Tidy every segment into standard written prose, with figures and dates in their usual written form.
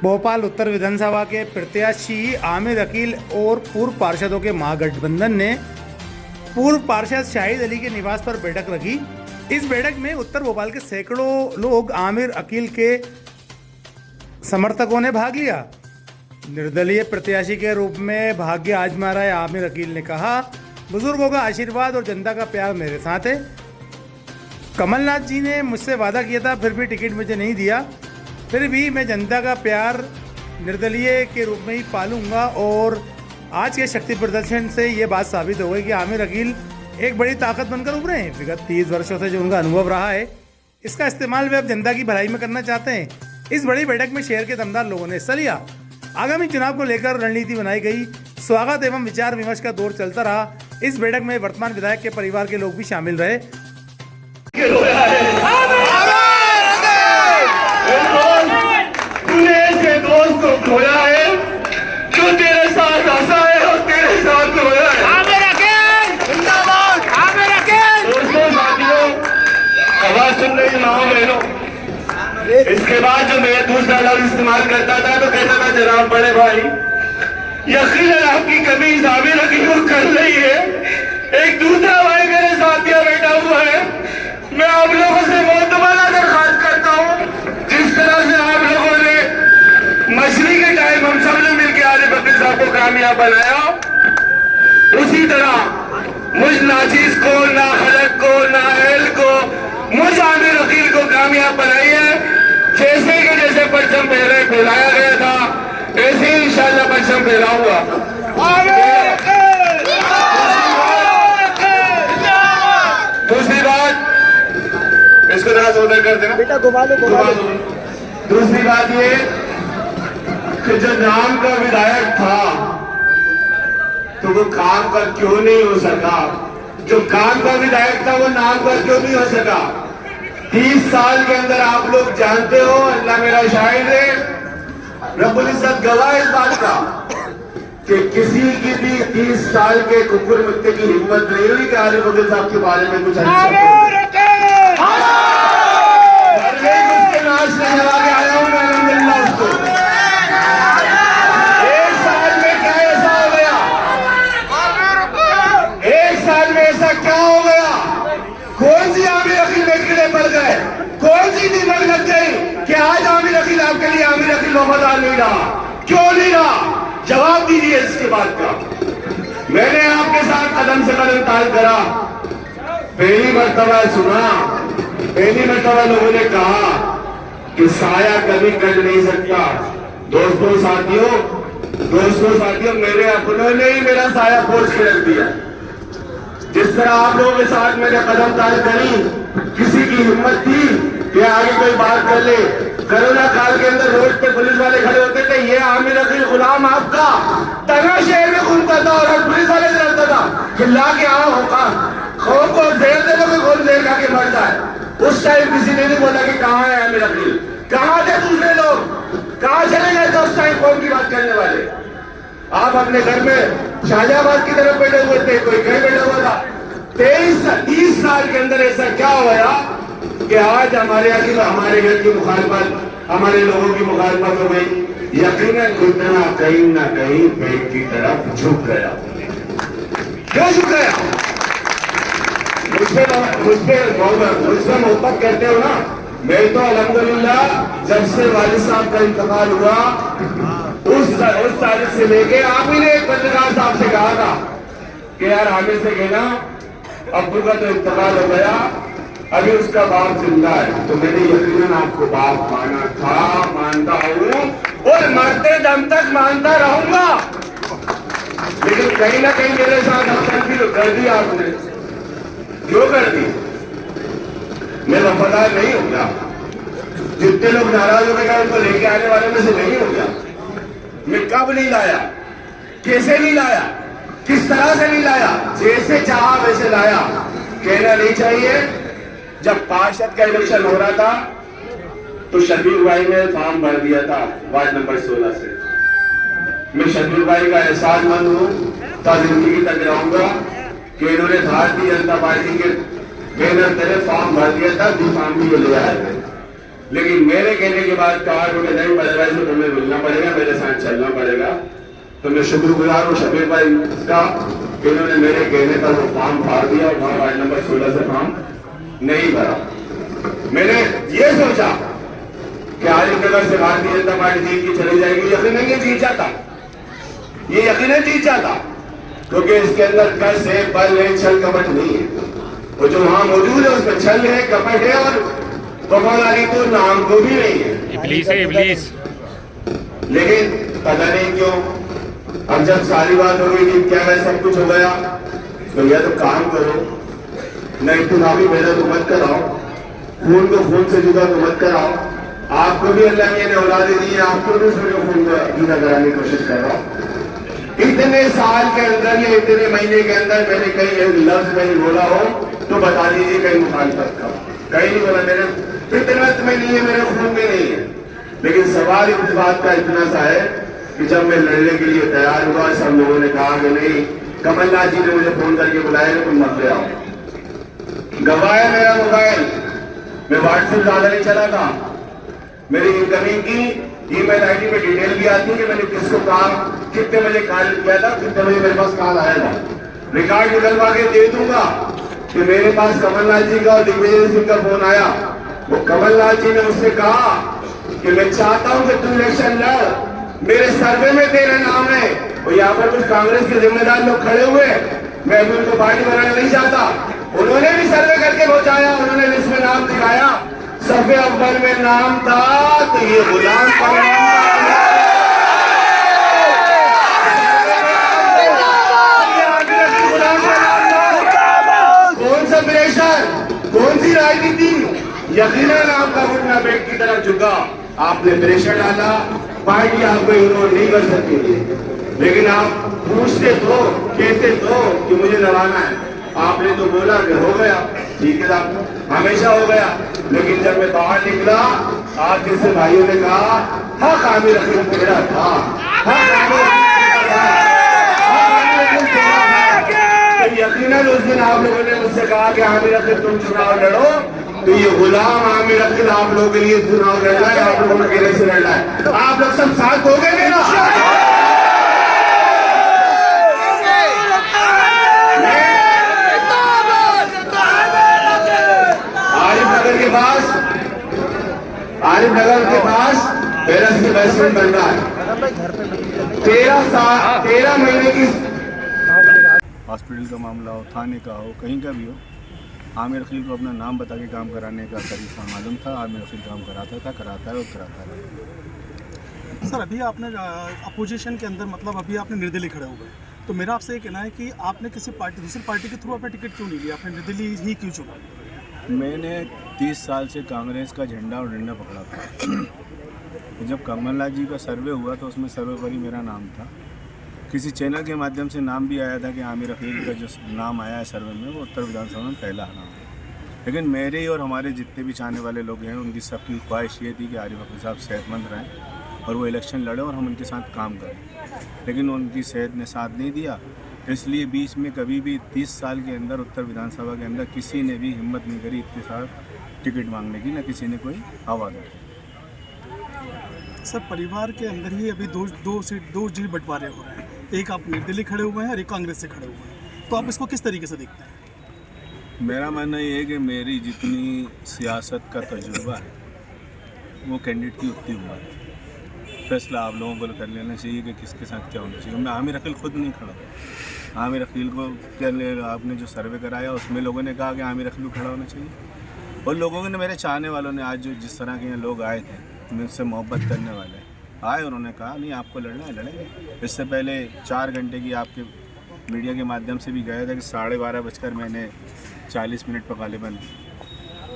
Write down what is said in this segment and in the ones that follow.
भोपाल उत्तर विधानसभा के प्रत्याशी आमिर अकील और पूर्व पार्षदों के महागठबंधन ने पूर्व पार्षद शाहिद अली के निवास पर बैठक रखी। इस बैठक में उत्तर भोपाल के सैकड़ों लोग आमिर अकील के समर्थकों ने भाग लिया। निर्दलीय प्रत्याशी के रूप में भाग्य आजमा रहे आमिर अकील ने कहा, बुजुर्गों का आशीर्वाद और जनता का प्यार मेरे साथ है। कमलनाथ जी ने मुझसे वादा किया था, फिर भी टिकट मुझे नहीं दिया, फिर भी मैं जनता का प्यार निर्दलीय के रूप में ही पालूंगा। और आज के शक्ति प्रदर्शन से ये बात साबित हो गई कि आमिर अकील एक बड़ी ताकत बनकर उभरे हैं। विगत 30 वर्षों से जो उनका अनुभव रहा है, इसका इस्तेमाल वे अब जनता की भलाई में करना चाहते हैं। इस बड़ी बैठक में शहर के दमदार लोगों ने हिस्सा लिया। आगामी चुनाव को लेकर रणनीति बनाई गई। स्वागत एवं विचार विमर्श का दौर चलता रहा। इस बैठक में वर्तमान विधायक के परिवार के लोग भी शामिल रहे। दोस्त को खोया है जो तेरे साथ हंसा है और तेरे साथ रोया है। आमिर अकील जिंदाबाद, आमिर अकील। दोस्तों, साथियों, आवाज सुन रही माओ बहनों, इसके बाद जो मैं दूसरा लफ्ज इस्तेमाल करता था तो कहता था, जनाब बड़े भाई, यकीनन आपकी कमीज आमिर अकील को कर रही है। एक दूसरा भाई मेरे साथ यहाँ बैठा हुआ है। मैं आप लोगों से मोतबाला दरखास्त करता हूँ, जिस तरह से आप लोगों ने मछली के टाइम हम सब लोग मिलकर आले बकरी साहब को कामयाब बनाया, उसी तरह मुझ नाचीज को, ना खलक को, ना एल को, मुझ आमिर अकील को कामयाब बनाई है। जैसे कि जैसे परचम पहले फैलाया गया था, ऐसे ही इंशाल्लाह परचम फैलाऊंगा। दूसरी बात, इसको जरा सोदर कर देना बेटा, घुमा लो। दूसरी बात ये कि जो नाम का विधायक था तो वो काम का क्यों नहीं हो सका? जो काम का विधायक था वो नाम का क्यों नहीं हो सका? 30 साल के अंदर आप लोग जानते हो, अल्लाह मेरा शाहिद है, रब्बुल इज्जत गवाह इस बात का कि किसी की भी 30 साल के कुकुर मुत्ते की हिम्मत नहीं हुई कि आरिफ अकील साहब के बारे में कुछ अच्छा नाच लगा के आया हूं मैं, अल्हम्दुलिल्लाह। उसको एक साल में क्या ऐसा हो गया? एक साल में ऐसा क्या हो गया? कौन सी आमिर अकील में कीड़े पड़ गए? कौन सी दीमक लग गई कि आज आमिर अकील आपके लिए आमिर अकील वफादार नहीं रहा? क्यों नहीं रहा? जवाब दीजिए इसके बात का। मैंने आपके साथ कदम से कदम ताल करा, पहली मर्तबा सुना, पहली मर्तबा लोगों ने कहा कि साया कभी कट नहीं सकता। दोस्तों साथियों, मेरे अपनों ने ही मेरा साया पोछ के रख दिया। जिस तरह आप लोगों के साथ मैंने कदम ताल करी, किसी की हिम्मत थी कि आगे कोई बात कर ले। कोरोना काल के अंदर रोड पे पुलिस वाले खड़े होते थे, ये आमिर अकील गुलाम आपका तना शहर में घूमता था और पुलिस वाले से लड़ता था, चिल्ला के आओ होगा खौफ को जेल दे दो, कौन जेल खा के मरता है। उस टाइम किसी ने नहीं बोला कि कहाँ है आमिर अकील, कहाँ थे दूसरे लोग, कहाँ चले गए थे उस टाइम कौन की बात करने वाले? आप अपने घर में शाहजहाबाद की तरफ बैठे हुए थे, कोई कहीं बैठा हुआ था। 30 साल के अंदर ऐसा क्या हुआ कि आज हमारे घर की मुखालफत, हमारे लोगों की मुखालफत हो गई। यकीनन इतना कहीं ना कहीं पेट की तरफ झुक गया। क्यों झुक गया? मुझसे मोहब्बत करते हो ना। मैं तो अल्हम्दुलिल्लाह जब से वालिद साहब का इंतकाल हुआ, उस तारीख से लेके आप ही ने एक पत्रकार साहब से कहा था कि यार आमिर से कहना अब्बू का तो इंतकाल हो गया, अभी उसका बाप जिंदा है। तो मैंने यकीनन आपको बाप माना था, मानता हूं और मरते दम तक मानता रहूंगा। लेकिन कहीं ना कहीं मेरे साथ हमदर्दी कर दी आपने। क्यों कर दी? मैं वफादार नहीं हो गया। जितने लोग नाराज हो गए उनको लेके आने वाले में से नहीं हो गया। मैं कब नहीं लाया, कैसे नहीं लाया, किस तरह से नहीं लाया, जैसे चाहा वैसे लाया। कहना नहीं चाहिए। जब पार्षद का इलेक्शन हो रहा था तो शफीक भाई ने फॉर्म भर दिया था वार्ड नंबर 16 से। मैं शफीक भाई का एहसासमंद हूं, तो जिंदगी तक रहूंगा कि इन्होंने भारतीय जनता पार्टी के बैनर तेरे फॉर्म भर दिया था, भी फॉर्म भी ले आए थे। लेकिन मेरे कहने के बाद कहा मुझे नहीं पड़ेगा, इसमें तुम्हें मिलना पड़ेगा, मेरे साथ चलना पड़ेगा। तो मैं शुक्रगुजार हूँ शबीर भाई का कि उन्होंने मेरे कहने पर वो फॉर्म फाड़ दिया और वहां वार्ड नंबर 16 से फॉर्म नहीं भरा। मैंने ये सोचा कि आलिमनगर से भारतीय जनता पार्टी जीत की चली जाएगी, यकीनन ये जीत जाता, ये यकीनन जीत जाता, क्योंकि इसके अंदर कस है, बल है, छल कपट नहीं है। वो जो वहां मौजूद है उसमें छल है, कपट है और वफादारी तो नाम को भी नहीं है। इब्लीस है इब्लीस। लेकिन पता नहीं क्यों अब जब सारी बात हो गई कि क्या है सब कुछ हो गया, तो यह तो काम करो, नहीं चुनावी मेहनत तो मत कराओ, खून को खून से जुदा तो मत कराओ। आपको भी अल्लाह ने औलाद दी है, आपको भी उसमें खून को जुदा कराने की कोशिश कर रहा हूं। इतने साल के अंदर या इतने महीने के अंदर मैंने कहीं एक लफ्ज नहीं बोला हो तो बता दीजिए कहीं मुखालफत का, कहीं नहीं बोला। मेरे फितरत में नहीं है, मेरे खून में नहीं है। लेकिन सवाल इस बात का इतना सा है कि जब मैं लड़ने के लिए तैयार हुआ, सब लोगों ने कहा कि नहीं, कमलनाथ जी ने मुझे फोन करके बुलाया कि तुम मत ले आओ। गवाया मेरा मोबाइल, मैं व्हाट्सएप ज्यादा नहीं चलाता, मेरी इनकमिंग की ईमेल आईडी पे डिटेल भी आती है कि मैंने किसको कहा, कितने बजे कॉल किया था, कितने बजे मेरे पास कॉल आया था। रिकॉर्ड निकलवा के दे दूंगा कि मेरे पास कमलनाथ जी का और दिग्विजय सिंह का फोन आया। वो कमलनाथ जी ने मुझसे कहा कि मैं चाहता हूं कि तू इलेक्शन लड़, मेरे सर्वे में तेरा नाम है। और यहाँ पर कुछ कांग्रेस के जिम्मेदार लोग खड़े हुए, मैं अभी उनको पार्टी बनाना नहीं चाहता, उन्होंने भी सर्वे करके पहुंचाया, उन्होंने लिस्ट में नाम दिखाया, सफे अव्वल में नाम था, तो ये गुलाम कौन सा प्रेशर, कौन सी राजनीति, यकीनन आपका घुटना पेट की तरफ झुका, आपने प्रेशर डाला, पार्टी आपको इग्नोर नहीं कर सकती थी। लेकिन आप पूछते तो, कहते तो कि मुझे लड़ाना है, आपने तो बोला कि हो गया, ठीक है साहब, हमेशा हो गया। लेकिन जब मैं बाहर निकला, आप जैसे भाइयों ने कहा हक आमिर अकील तेरा था, यकीनन उस दिन आप लोगों ने मुझसे कहा कि आमिर अकील तुम चुनाव लड़ो, तो ये गुलाम आमिर अकील आप लोगों के लिए चुनाव लड़ रहा है, आप लोगों को अकेले से लड़ रहा है। आप लोग सब साथ हो गए मेरा। आरिफनगर के पास पेरस के बेसमेंट बन रहा है। 13 महीने की हॉस्पिटल का मामला हो, थाने का हो, कहीं का भी हो, आमिर अकील को अपना नाम बता के काम कराने का तरीका मालूम था। आमिर अकील काम कराता था, कराता है और कराता है। सर अभी आपने अपोजिशन के अंदर, मतलब अभी आपने निर्दलीय खड़े हुए, तो मेरा आपसे ये कहना है कि आपने किसी पार्टी, दूसरी पार्टी के थ्रू आपने टिकट क्यों नहीं लिया, आपने निर्दलीय ही क्यों चुना? मैंने 30 साल से कांग्रेस का झंडा और डंडा पकड़ा था। जब कमलनाथ जी का सर्वे हुआ तो उसमें सर्वोपरि मेरा नाम था। किसी चैनल के माध्यम से नाम भी आया था कि आमिर अकील का जो नाम आया है सर्वे में, वो उत्तर विधानसभा में पहला नाम है। लेकिन मेरे और हमारे जितने भी चाहने वाले लोग हैं, उनकी सबकी ख्वाहिश ये थी कि आरिफ अकील साहब सेहतमंद रहें और वो इलेक्शन लड़ें और हम उनके साथ काम करें। लेकिन उनकी सेहत ने साथ नहीं दिया, इसलिए बीच में कभी भी 30 साल के अंदर उत्तर विधानसभा के अंदर किसी ने भी हिम्मत नहीं करी इतने साल टिकट मांगने की, न किसी ने कोई आवाज़ उठाई। सर परिवार के अंदर ही अभी दो सीट बंटवारे हो रहे हैं, एक आप निर्दलीय खड़े हुए हैं और एक कांग्रेस से खड़े हुए हैं, तो आप इसको किस तरीके से देखते हैं? मेरा मानना ये है कि मेरी जितनी सियासत का तजुर्बा है वो कैंडिडेट की उतनी उम्र है। फैसला आप लोगों को कर लेना चाहिए कि किसके साथ क्या होना चाहिए। मैं आमिर अकील खुद नहीं खड़ा। आमिर अकील को क्या आपने जो सर्वे कराया उसमें लोगों ने कहा कि आमिर अकील को खड़ा होना चाहिए, और लोगों ने, मेरे चाहने वालों ने, आज जो जिस तरह के यहाँ लोग आए थे मुझसे मोहब्बत करने वाले आए, उन्होंने कहा नहीं आपको लड़ना है लड़ेंगे। इससे पहले 4 घंटे की आपके मीडिया के माध्यम से भी गया था कि 12:30 बजकर मैंने 40 मिनट पर गालिबन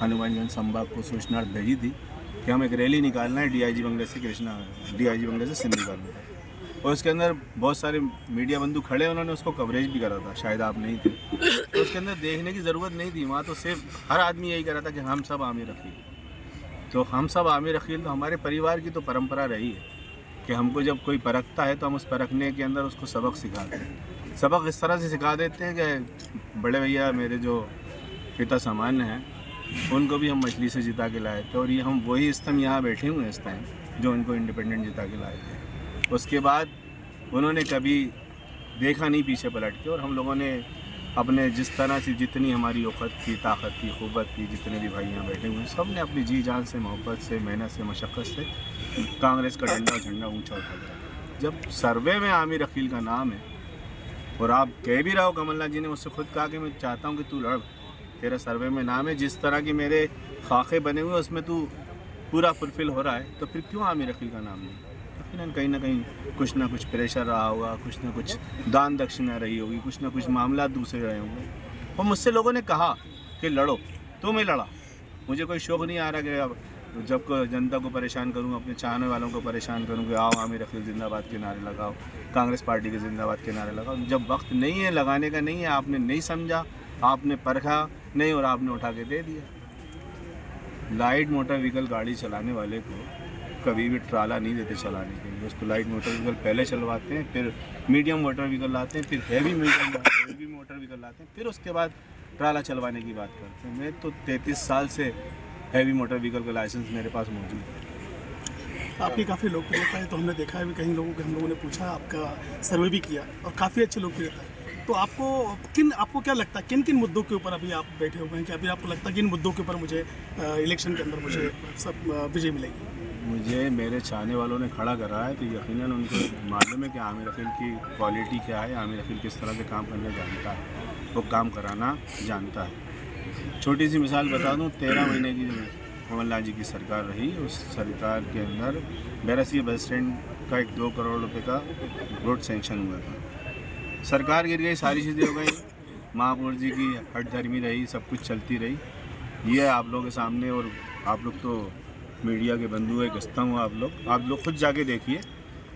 हनुमानगंज संभाग को सूचना भेजी थी कि हम एक रैली निकालना है डीआईजी बंगले से सिंधी कॉलोनी तक, और उसके अंदर बहुत सारे मीडिया बंधु खड़े, उन्होंने उसको कवरेज भी करा था, शायद आप नहीं थे, तो उसके अंदर देखने की ज़रूरत नहीं थी। वहाँ तो सिर्फ हर आदमी यही कह रहा था कि हम सब आमिर अकील, तो हम सब आमिर अकील, तो हमारे परिवार की तो परंपरा रही है कि हमको जब कोई परखता है तो हम उस परखने के अंदर उसको सबक सिखाते हैं। सबक इस तरह से सिखा देते हैं कि बड़े भैया मेरे जो पिता सामान्य हैं, उनको भी हम मजलिस से जिता के लाए थे, और ये हम वही इस्तम यहाँ बैठे हुए हैं इस टाइम जो उनको इंडिपेंडेंट जिता के लाए थे। उसके बाद उन्होंने कभी देखा नहीं पीछे पलट के, और हम लोगों ने अपने जिस तरह से जितनी हमारी औक़त थी, ताकत थी, क़ुव्वत थी, जितने भी भाई यहाँ बैठे हुए हैं सब ने अपनी जी जान से, मोहब्बत से, मेहनत से, मशक्क़त से कांग्रेस का झंडा ऊँचा उठा दिया। जब सर्वे में आमिर अकील का नाम है, और आप कह भी रहे हो, कमलनाथ जी ने मुझसे खुद कहा कि मैं चाहता हूँ कि तू लड़, तेरा सर्वे में नाम है, जिस तरह के मेरे खाके बने हुए उसमें तू पूरा फुलफिल हो रहा है, तो फिर क्यों आमिर अकील का नाम नहीं? यकीनन कहीं ना कहीं कुछ ना कुछ प्रेशर रहा होगा, कुछ ना कुछ दान दक्षिणा रही होगी, कुछ ना कुछ मामला दूसरे रहे होंगे। और मुझसे लोगों ने कहा कि लड़ो, तो मैं लड़ा। मुझे कोई शौक़ नहीं आ रहा कि अब जब जनता को परेशान करूँ, अपने चाहने वालों को परेशान करूँ कि आओ आमिर अकील जिंदाबाद के नारे लगाओ, कांग्रेस पार्टी के जिंदाबाद के नारे लगाओ। जब वक्त नहीं है, लगाने का नहीं है, आपने नहीं समझा, आपने परखा नहीं और आपने उठा के दे दिया। लाइट मोटर व्हीकल गाड़ी चलाने वाले को कभी भी ट्राला नहीं देते चलाने के लिए। उसको लाइट मोटर व्हीकल पहले चलवाते हैं, फिर मीडियम मोटर व्हीकल लाते हैं, फिर हेवी मोटर व्हीकल लाते हैं, फिर उसके बाद ट्राला चलवाने की बात करते हैं। मैं तो 33 साल से हैवी मोटर व्हीकल का लाइसेंस मेरे पास मौजूद है। आपकी काफ़ी लोकप्रियता है, तो हमने देखा है भी कई लोगों के, हम लोगों ने पूछा, आपका सर्वे भी किया और काफ़ी अच्छी लोकप्रियता है। तो आपको क्या लगता है किन मुद्दों के ऊपर अभी आप बैठे हुए हैं कि अभी आपको लगता है कि इन मुद्दों के ऊपर मुझे इलेक्शन के अंदर मुझे सब विजय मिलेगी? मुझे मेरे चाहने वालों ने खड़ा करा है, तो यकीनन उनको मालूम है कि आमिर अकील की क्वालिटी क्या है, आमिर अकील किस तरह से काम करना जानता है, वो काम कराना जानता है। छोटी सी मिसाल बता दूं, 13 महीने की जो कमलनाथ जी की सरकार रही, उस सरकार के अंदर बैरसिया बस स्टैंड का 2 करोड़ रुपए का रोड सेंक्शन हुआ था। सरकार गिर गई, सारी चीज़ें हो गई, महापौर जी की हठधर्मी रही, सब कुछ चलती रही। ये आप लोगों के सामने, और आप लोग तो मीडिया के बंधु है, स्तंभ हो आप लोग खुद जाके देखिए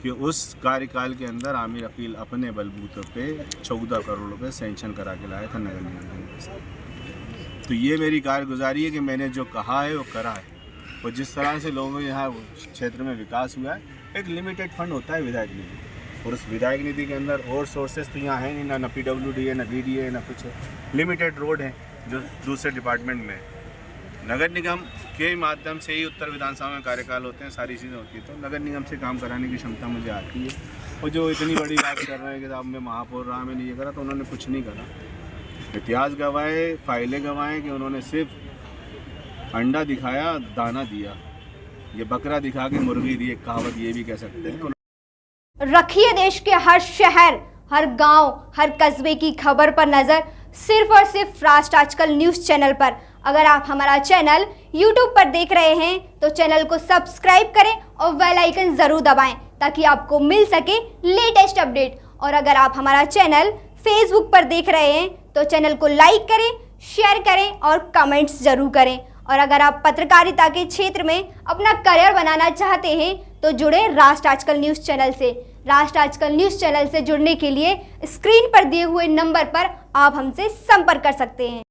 कि उस कार्यकाल के अंदर आमिर अकील अपने बलबूते पे 14 करोड़ रुपए सेंक्शन करा के लाया था नगर निगम से। तो ये मेरी कारगुजारी है कि मैंने जो कहा है वो करा है। और जिस तरह से लोगों के यहाँ क्षेत्र में विकास हुआ है, एक लिमिटेड फंड होता है विधायक निधि, और उस विधायक निधि के अंदर और सोर्सेज तो यहाँ है नहीं, ना PWD है, ना BD है, ना कुछ है। लिमिटेड रोड है जो दूसरे डिपार्टमेंट में है। नगर निगम के माध्यम से ही उत्तर विधानसभा में कार्यकाल होते हैं, सारी चीज़ें होती है, तो नगर निगम से काम कराने की क्षमता मुझे आती है। और जो इतनी बड़ी बात कर रहे हैं कि अब मैं महापौर रहा, मैंने ये करा, तो उन्होंने कुछ नहीं करा। इतिहास गवाए, फाइलें गवाएं कि उन्होंने सिर्फ अंडा दिखाया, दाना दिया। ये बकरा दिखा के मुर्गी दी, एक कहावत ये भी कह सकते हैं। रखिए देश के हर शहर, हर गांव, हर कस्बे की खबर पर नजर, सिर्फ और सिर्फ राष्ट्र आजकल न्यूज़ चैनल पर। अगर आप हमारा चैनल YouTube पर देख रहे हैं तो चैनल को सब्सक्राइब करें और बेल आइकन जरूर दबाएं ताकि आपको मिल सके लेटेस्ट अपडेट। और अगर आप हमारा चैनल Facebook पर देख रहे हैं तो चैनल को लाइक करें, शेयर करें और कमेंट्स जरूर करें। और अगर आप पत्रकारिता के क्षेत्र में अपना करियर बनाना चाहते हैं तो जुड़े राष्ट्र आजकल न्यूज़ चैनल से। राष्ट्र आजकल न्यूज़ चैनल से जुड़ने के लिए स्क्रीन पर दिए हुए नंबर पर आप हमसे संपर्क कर सकते हैं।